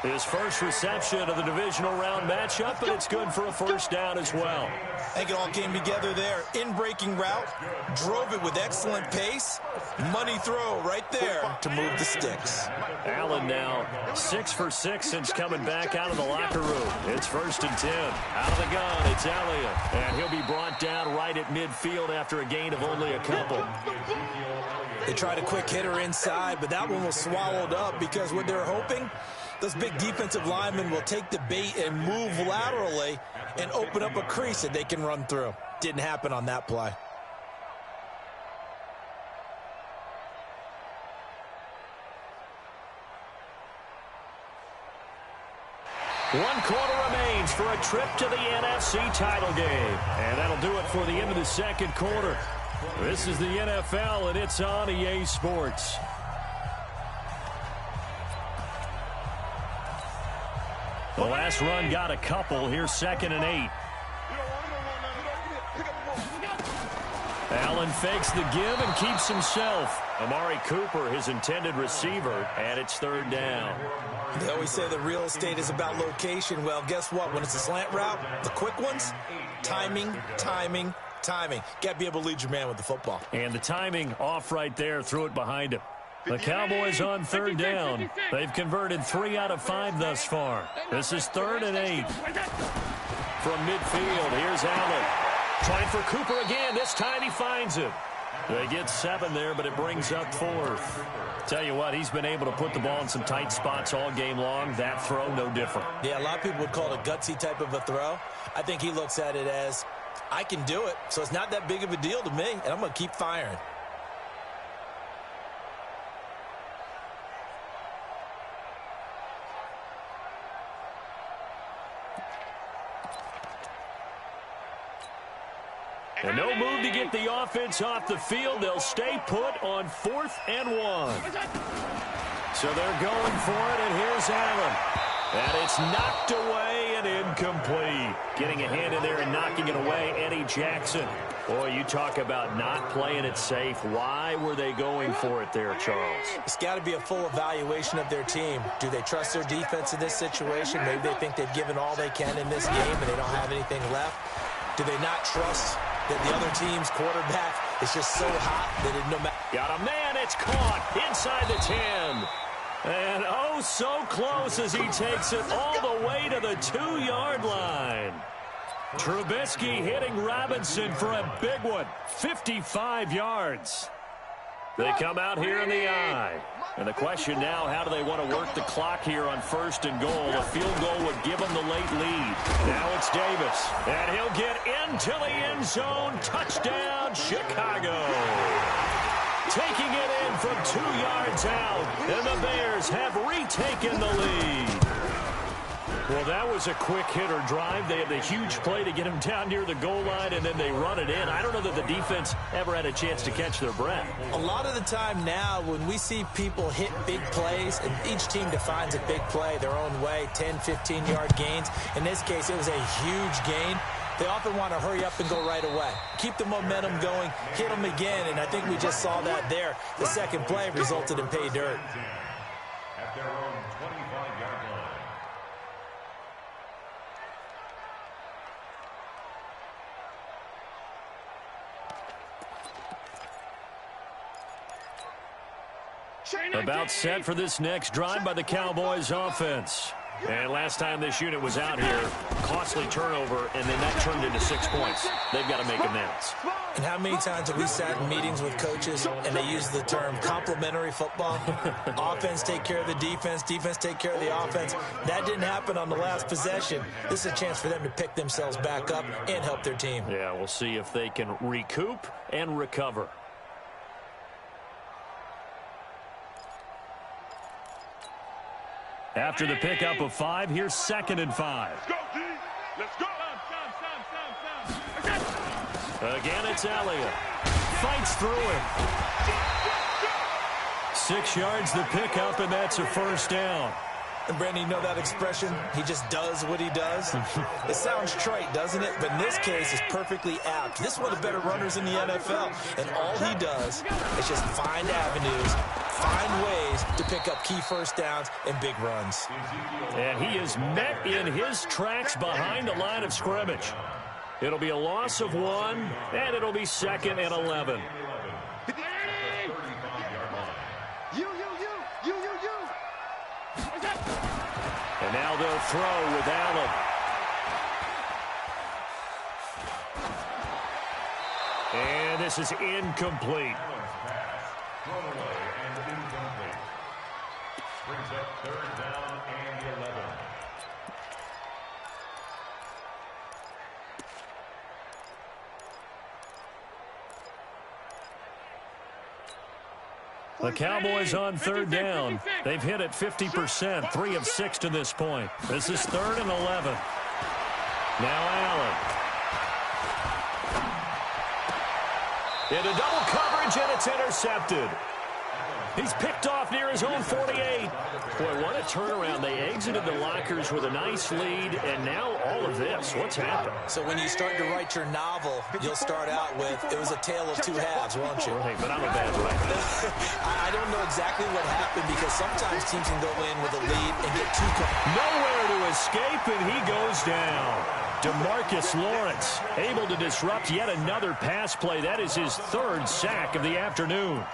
C: His first reception of the divisional round matchup, but it's good for a first down as well.
E: I think it all came together there. In-breaking route, drove it with excellent pace. Money throw right there to move the sticks.
C: Allen now 6 for 6 since coming back out of the locker room. It's 1st and 10. Out of the gun, it's Elliott. And he'll be brought down right at midfield after a gain of only a couple.
E: They tried a quick hitter inside, but that one was swallowed up because what they're hoping, those big defensive linemen will take the bait and move laterally and open up a crease that they can run through. Didn't happen on that play.
C: One quarter remains for a trip to the NFC title game. And that'll do it for the end of the 2nd quarter. This is the NFL, and it's on EA Sports. The last run got a couple. Here's 2nd and 8. Allen fakes the give and keeps himself. Amari Cooper, his intended receiver, and it's third down.
E: They always say the real estate is about location. Well, guess what? When it's a slant route, the quick ones, timing. Got to be able to lead your man with the football.
C: And the timing off right there. Threw it behind him. The Cowboys on third down. They've converted 3 out of 5 thus far. This is 3rd and 8. From midfield, here's Allen. Trying for Cooper again. This time he finds him. They get 7 there, but it brings up 4th. Tell you what, he's been able to put the ball in some tight spots all game long. That throw, no different.
E: Yeah, a lot of people would call it a gutsy type of a throw. I think he looks at it as, I can do it, so it's not that big of a deal to me, and I'm going to keep firing.
C: And no move to get the offense off the field. They'll stay put on 4th and 1. So they're going for it, and here's Allen. And it's knocked away and incomplete. Getting a hand in there and knocking it away, Eddie Jackson. Boy, you talk about not playing it safe. Why were they going for it there, Charles?
E: It's got to be a full evaluation of their team. Do they trust their defense in this situation? Maybe they think they've given all they can in this game and they don't have anything left. Do they not trust that the other team's quarterback is just so hot that it no matter...
C: Got a man, it's caught inside the 10. And oh, so close as he takes it all the way to the 2-yard line. Trubisky hitting Robinson for a big one, 55 yards. They come out here in the eye. And the question now, how do they want to work the clock here on 1st and goal? A field goal would give them the late lead. Now it's Davis, and he'll get into the end zone. Touchdown, Chicago. Taking it in from 2 yards out, and the Bears have retaken the lead. Well, that was a quick hitter drive. They had the huge play to get him down near the goal line, and then they run it in. I don't know that the defense ever had a chance to catch their breath.
E: A lot of the time now, when we see people hit big plays, and each team defines a big play their own way, 10, 15-yard gains. In this case, it was a huge gain. They often want to hurry up and go right away. Keep the momentum going, hit them again, and I think we just saw that there. The second play resulted in pay dirt.
F: At their own 25-yard line.
C: About set for this next drive by the Cowboys offense. And last time this unit was out here, costly turnover, and then that turned into 6 points. They've got to make amends.
E: And how many times have we sat in meetings with coaches and they use the term complementary football? Offense take care of the defense, defense take care of the offense. That didn't happen on the last possession. This is a chance for them to pick themselves back up and help their team.
C: Yeah, we'll see if they can recoup and recover. After the pickup of 5, here's 2nd and 5.
D: Let's go, G. Let's go.
C: Again, it's Elliott. Fights through him. 6 yards the pickup, and that's a 1st down.
E: And Brandon, you know that expression? He just does what he does. It sounds trite, doesn't it? But in this case, it's perfectly apt. This is one of the better runners in the NFL. And all he does is just find avenues, find ways to pick up key 1st downs and big runs.
C: And he is met in his tracks behind the line of scrimmage. It'll be a loss of 1, and it'll be 2nd and 11. And now they'll throw with Allen. And this is incomplete.
F: Thrown away and incomplete. Brings up 3rd down and 11.
C: The Cowboys on 3rd down. They've hit it 50%, 3 of 6 to this point. This is 3rd and 11. Now Allen. Into double coverage, and it's intercepted. He's picked off near his own 48. Boy, what a turnaround. They exited the lockers with a nice lead, and now all of this. What's happened?
E: So when you start to write your novel, you'll start out with, it was a tale of two halves, won't you?
C: Hey, but I'm a bad writer.
E: I don't know exactly what happened because sometimes teams can go in with a lead and get too comfortable.
C: Nowhere to escape, and he goes down. DeMarcus Lawrence able to disrupt yet another pass play. That is his third sack of the afternoon.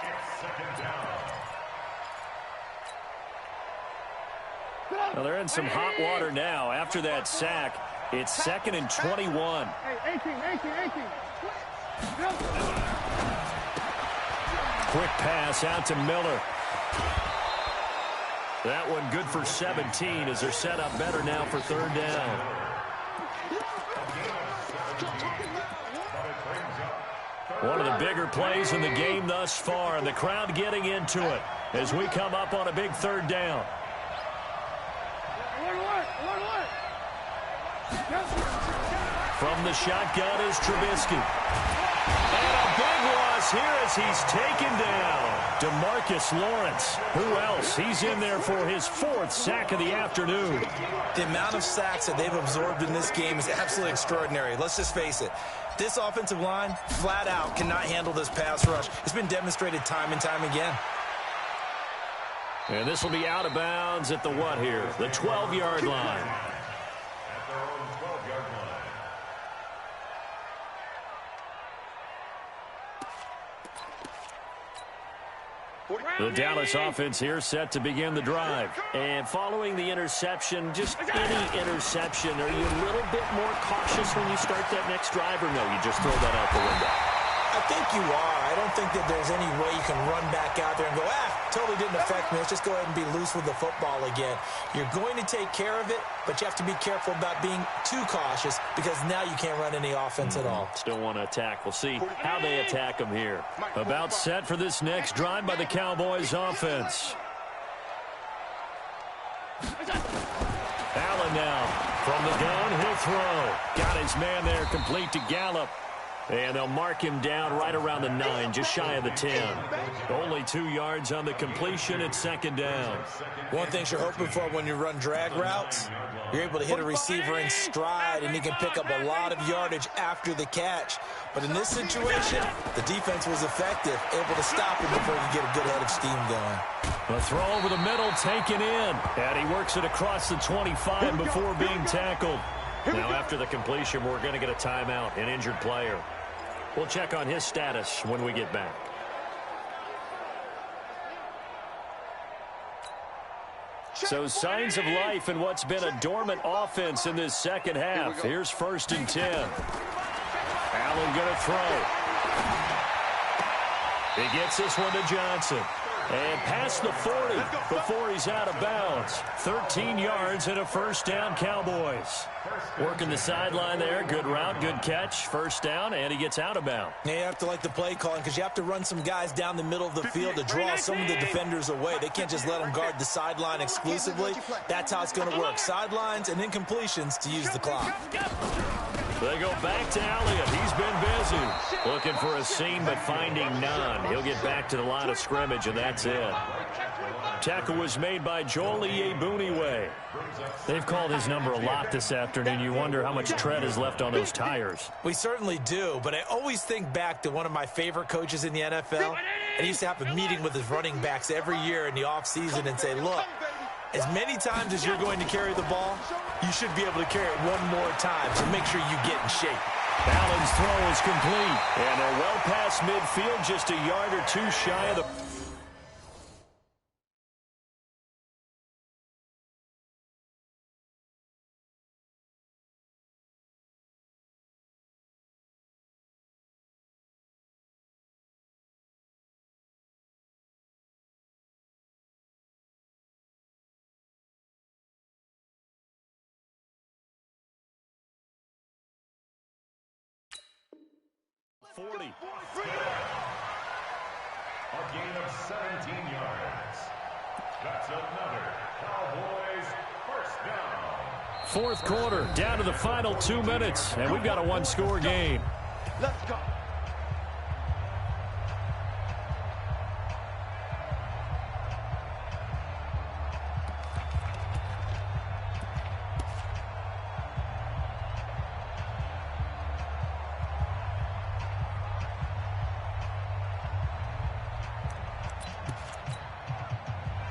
C: Well, they're in some hot water now. After that sack, it's 2nd and 21.
D: Hey, 18.
C: Quick pass out to Miller. That one good for 17 as they're set up better now for 3rd down. One of the bigger plays in the game thus far, and the crowd getting into it as we come up on a big 3rd down. From the shotgun is Trubisky. And a big loss here as he's taken down. DeMarcus Lawrence. Who else? He's in there for his 4th sack of the afternoon.
E: The amount of sacks that they've absorbed in this game is absolutely extraordinary. Let's just face it. This offensive line, flat out, cannot handle this pass rush. It's been demonstrated time and time again.
C: And this will be out of bounds at the what here? The 12-yard line.
F: At their own 12-yard line.
C: The Dallas offense here set to begin the drive. And following the interception, just any interception, are you a little bit more cautious when you start that next drive, or no, you just throw that out the window?
E: I think you are. I don't think that there's any way you can run back out there and go, totally didn't affect me. Let's just go ahead and be loose with the football again. You're going to take care of it, but you have to be careful about being too cautious because now you can't run any offense at all.
C: Still want to attack. We'll see how they attack them here. About set for this next drive by the Cowboys offense. Allen now from the gun. He'll throw. Got his man there complete to Gallup. And they'll mark him down right around the 9, just shy of the 10. Only 2 yards on the completion at 2nd down.
E: One thing you're hoping for when you run drag routes, you're able to hit a receiver in stride, and he can pick up a lot of yardage after the catch. But in this situation, the defense was effective, able to stop him before he could get a good head of steam going.
C: The throw over the middle taken in, and he works it across the 25 before being tackled. Now, after the completion, we're going to get a timeout, an injured player. We'll check on his status when we get back. So signs of life in what's been a dormant offense in this second half. Here's 1st and 10. Allen going to throw. He gets this one to Johnson. And past the 40 before he's out of bounds. 13 yards and a 1st down, Cowboys. Working the sideline there. Good route, good catch. 1st down, and he gets out of bounds.
E: Yeah, you have to like the play calling because you have to run some guys down the middle of the field to draw some of the defenders away. They can't just let them guard the sideline exclusively. That's how it's going to work. Sidelines and incompletions to use the clock.
C: They go back to Elliott. He's been busy. Looking for a seam, but finding none. He'll get back to the line of scrimmage, and that's it. Tackle was made by Joel Iyiegbuniwe. They've called his number a lot this afternoon. You wonder how much tread is left on those tires.
E: We certainly do, but I always think back to one of my favorite coaches in the NFL. And he used to have a meeting with his running backs every year in the offseason and say, look, as many times as you're going to carry the ball, you should be able to carry it one more time, so make sure you get in shape.
C: Allen's throw is complete, and they're well past midfield, just a yard or two shy of the...
F: A gain of 17 yards. That's another Cowboys 1st down.
C: 4th quarter, down to the final 2 minutes, and we've got a one-score game.
D: Let's go.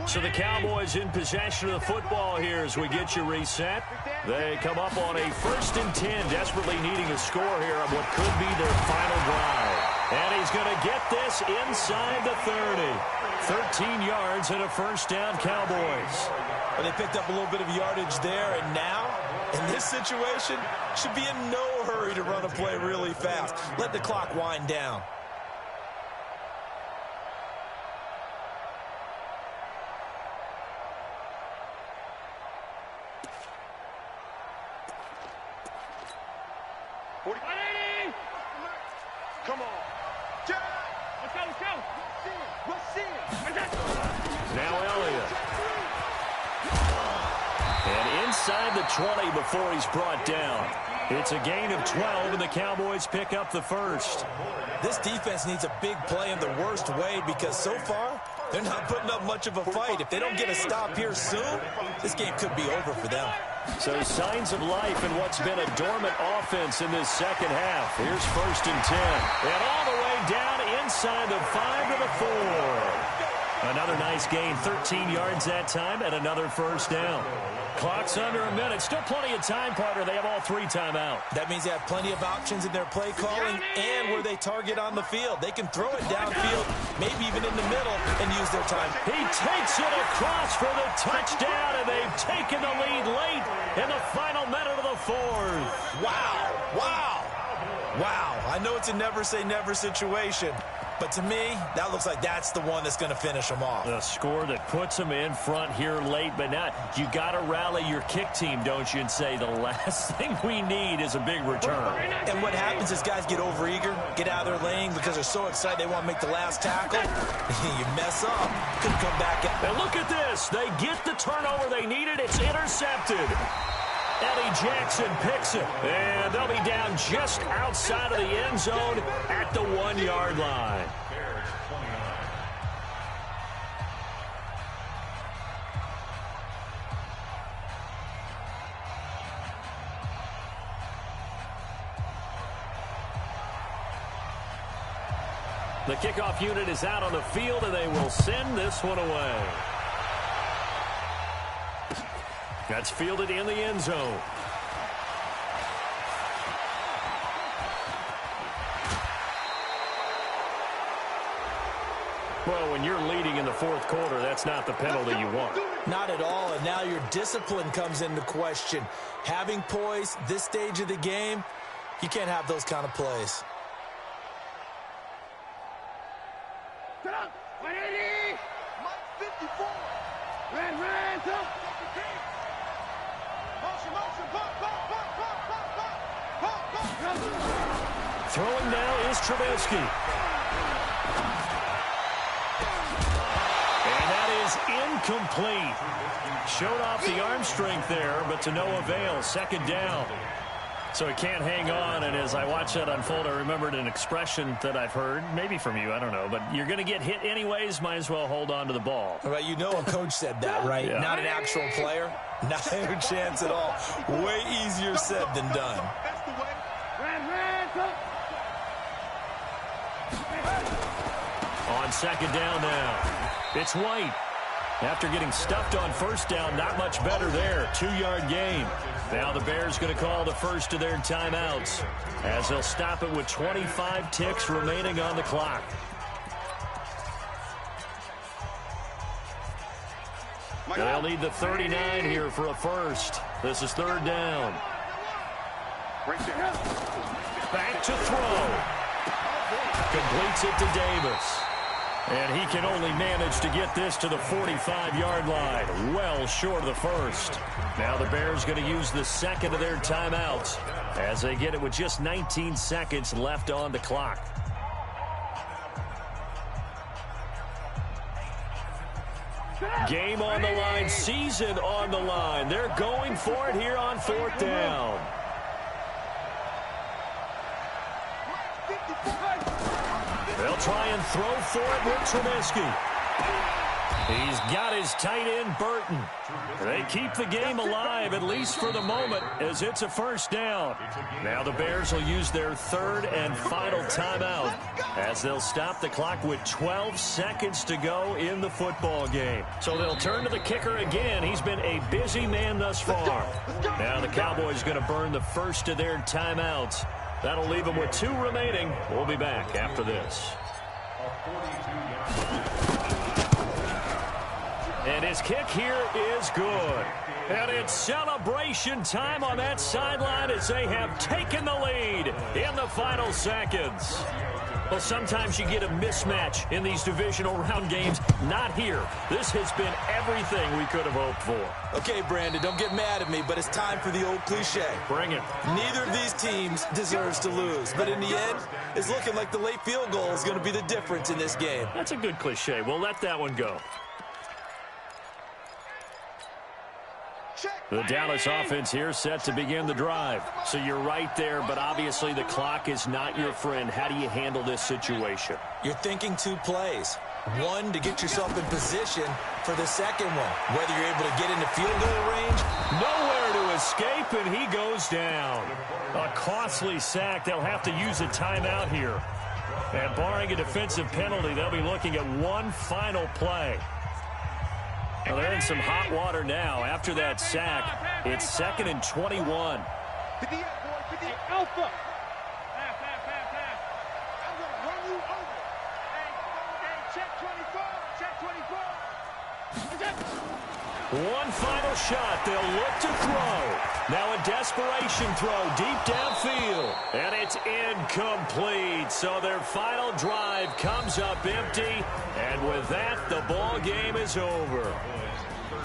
C: So the Cowboys in possession of the football here as we get you reset. They come up on a 1st and 10, desperately needing a score here on what could be their final drive. And he's going to get this inside the 30. 13 yards and a 1st down, Cowboys.
E: Well, they picked up a little bit of yardage there, and now, in this situation, should be in no hurry to run a play really fast. Let the clock wind down.
D: Come on. Let's go, let's go. Let's see.
C: Now Elliott. And inside the 20 before he's brought down. It's a gain of 12, and the Cowboys pick up the 1st.
E: This defense needs a big play in the worst way because so far, they're not putting up much of a fight. If they don't get a stop here soon, this game could be over for them.
C: So signs of life in what's been a dormant offense in this second half. Here's 1st and 10. And all the way down inside the 5 to the 4. Another nice gain, 13 yards that time, and another 1st down. Clock's under a minute. Still plenty of time, partner. They have all 3 timeout.
E: That means they have plenty of options in their play calling and where they target on the field. They can throw it downfield, maybe even in the middle, and use their time.
C: He takes it across for the touchdown, and they've taken the lead late in the final minute of the 4th.
E: Wow. Wow. Wow. I know it's a never-say-never situation, but to me, that looks like that's the one that's going to finish them off.
C: The score that puts them in front here late, but not. You got to rally your kick team, don't you, and say the last thing we need is a big return.
E: And what happens is guys get overeager, get out of their lane because they're so excited they want to make the last tackle. You mess up, could come back.
C: And look at this. They get the turnover they needed. It's intercepted. Eddie Jackson picks it, and they'll be down just outside of the end zone at the 1-yard line. The kickoff unit is out on the field, and they will send this one away. That's fielded in the end zone. Well, when you're leading in the 4th quarter, that's not the penalty you want.
E: Not at all, and now your discipline comes into question. Having poise this stage of the game, you can't have those kind of plays.
D: Get up. 180. Mike 54. Ran, up.
C: Throwing now is Trubisky. And that is incomplete. Showed off the arm strength there, but to no avail. 2nd down. So he can't hang on, and as I watched that unfold, I remembered an expression that I've heard, maybe from you, I don't know, but you're going to get hit anyways, might as well hold on to the ball.
E: Right, you know a coach said that, right?
C: Yeah.
E: Not an actual player. Not a chance at all. Way easier said than done.
C: On 2nd down now, it's White. After getting stuffed on 1st down, not much better there. 2-yard gain. Now the Bears going to call the first of their timeouts as they'll stop it with 25 ticks remaining on the clock. They'll need the 39 here for a first. This is 3rd down. Back to throw. Completes it to Davis. And he can only manage to get this to the 45-yard line, well short of the 1st. Now the Bears going to use the 2nd of their timeouts as they get it with just 19 seconds left on the clock. Game on the line, season on the line. They're going for it here on 4th down. They'll try and throw for it with Trubisky. He's got his tight end, Burton. They keep the game alive, at least for the moment, as it's a first down. Now the Bears will use their third and final timeout as they'll stop the clock with 12 seconds to go in the football game. So they'll turn to the kicker again. He's been a busy man thus far. Now the Cowboys going to burn the first of their timeouts. That'll leave them with 2 remaining. We'll be back after this. And his kick here is good. And it's celebration time on that sideline as they have taken the lead in the final seconds. Well, sometimes you get a mismatch in these divisional round games. Not here. This has been everything we could have hoped for.
E: Okay, Brandon, don't get mad at me, but it's time for the old cliche.
C: Bring it.
E: Neither of these teams deserves to lose, but in the end, it's looking like the late field goal is going to be the difference in this game.
C: That's a good cliche. We'll let that one go. The Dallas offense here set to begin the drive. So you're right there, but obviously the clock is not your friend. How do you handle this situation?
E: You're thinking 2 plays. One, to get yourself in position for the second one. Whether you're able to get into field goal range.
C: Nowhere to escape, and he goes down. A costly sack. They'll have to use a timeout here. And barring a defensive penalty, they'll be looking at one final play. Well, they're in some hot water now. After that sack, it's 2nd and 21.
D: 58, boy, 58. Alpha. Pass. I'm going to run you over. Hey, check 24. Check 24.
C: One final shot. They'll look to throw. Now a desperation throw deep downfield. And it's incomplete. So their final drive comes up empty. And with that, the ball game is over.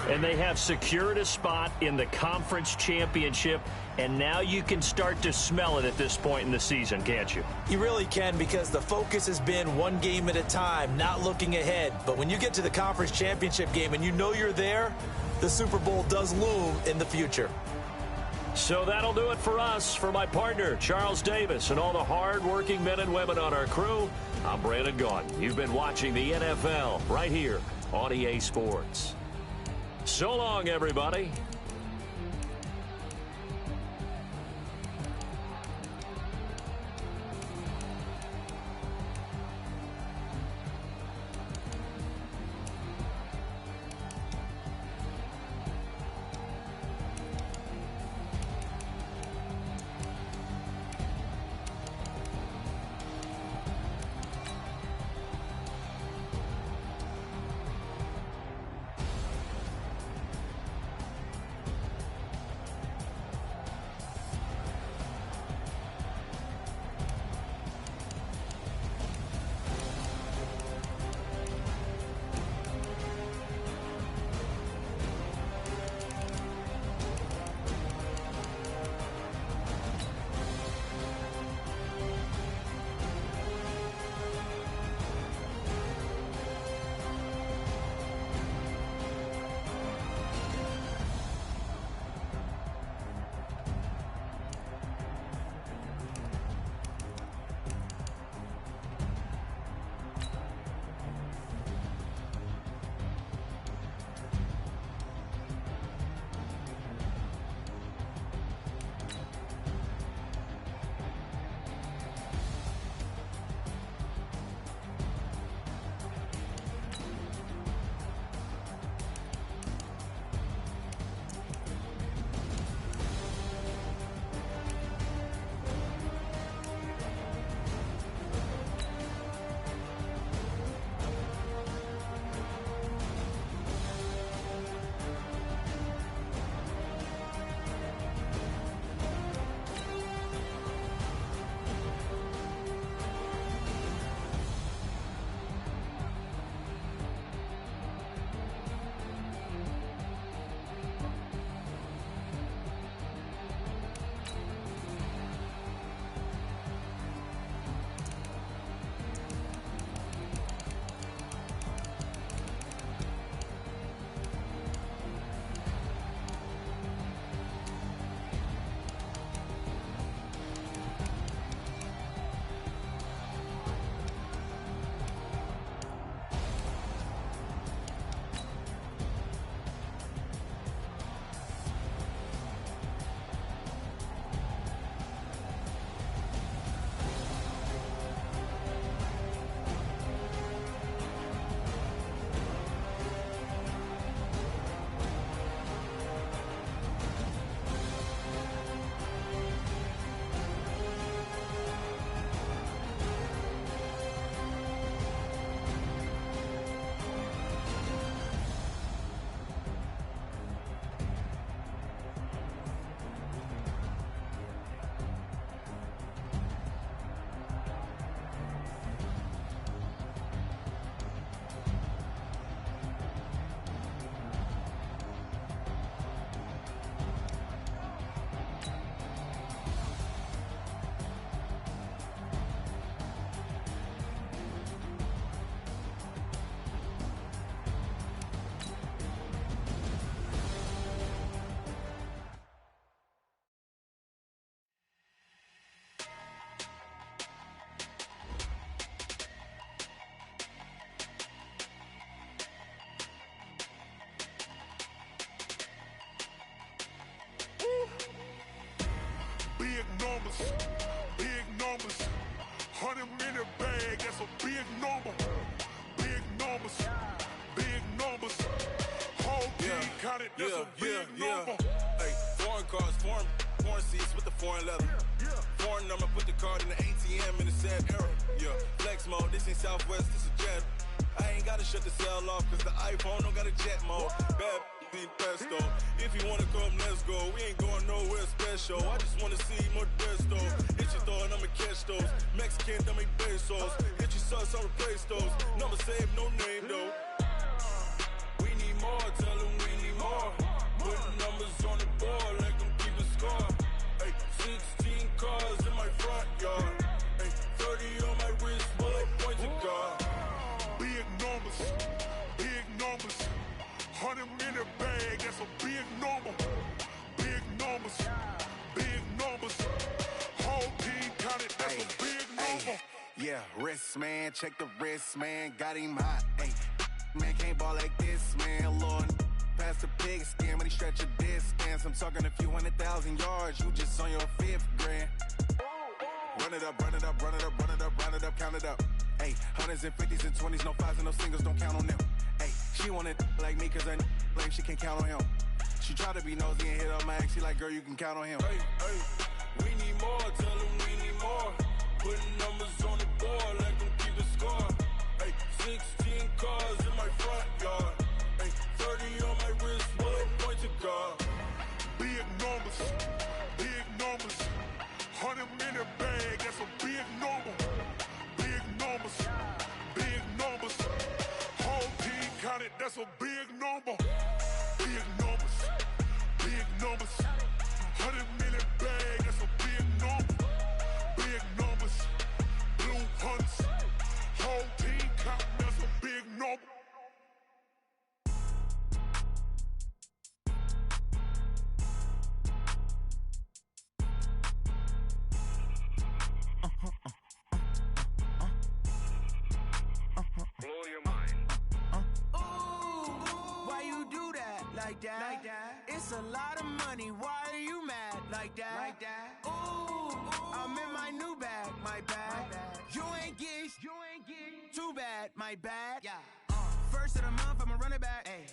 C: And they have secured a spot in the conference championship. And now you can start to smell it at this point in the season, can't you?
E: You really can, because the focus has been one game at a time, not looking ahead. But when you get to the conference championship game and you know you're there, the Super Bowl does loom in the future.
C: So that'll do it for us. For my partner, Charles Davis, and all the hard-working men and women on our crew, I'm Brandon Gaudin. You've been watching the NFL right here on EA Sports. So long, everybody.
H: big numbers. 100-minute bag, that's a big number. Big numbers, big numbers. Whole team counted, that's a big number.
I: Hey, foreign cars, foreign seats with the foreign leather. Foreign number, put the card in the ATM in the sad era. Yeah, flex mode, this ain't Southwest, this is Jet. I ain't gotta shut the cell off, cause the iPhone don't got a jet mode. Bad need pesto. If you wanna come, let's go. We ain't going nowhere special. I just wanna see more Desto. Hit your thought, I'ma catch those. Mexican, dummy pesos. Hit your sauce, I'll replace those. Number save, no name though. We need more, tell them we need more. Put numbers on the board, let them keep a score. Hey, 16 cars in my front yard. Hey, 30 on my wrist, bullet point to God.
H: Big numbers, big numbers. 100-minute bag, that's a big number. Big numbers, big numbers. Whole team counted, that's a big number.
B: Yeah, wrist man, check the wrist man, got him hot. Ay, man can't ball like this, man. Lord, past the pig skin when he stretch a distance. I'm talking a few 100,000 yards, you just on your 5th grand. Run it up, run it up, run it up, run it up, run it up, count it up. Hey, 100s and 50s and 20s, no 5s and no singles, don't count on them. Hey, she wanted like me cause I like she can count on him. She tried to be nosy and hit up my ex, she like, girl, you can count on him.
I: Hey, hey, we need more, tell them we need more. Putting numbers on the board, let them keep a score. Hey, 16 cars in my front yard. Hey, 30 on my wrist, bullet point to God.
H: Big numbers, big numbers. 100-minute bag, that's a big number. Big numbers, big numbers. Whole team counted, that's a big number. Big numbers, big numbers. 100-minute bag, that's a big number. Big numbers, blue hunts. Whole team counting, that's a big number.
D: Blow your mind.
A: Why you do that like that? Like that? It's a lot of money. Why are you mad like that? Like that? Ooh, I'm in my new bag, my bad. You ain't get too bad, my bad. Yeah. First of the month, I'ma run it back. Ay.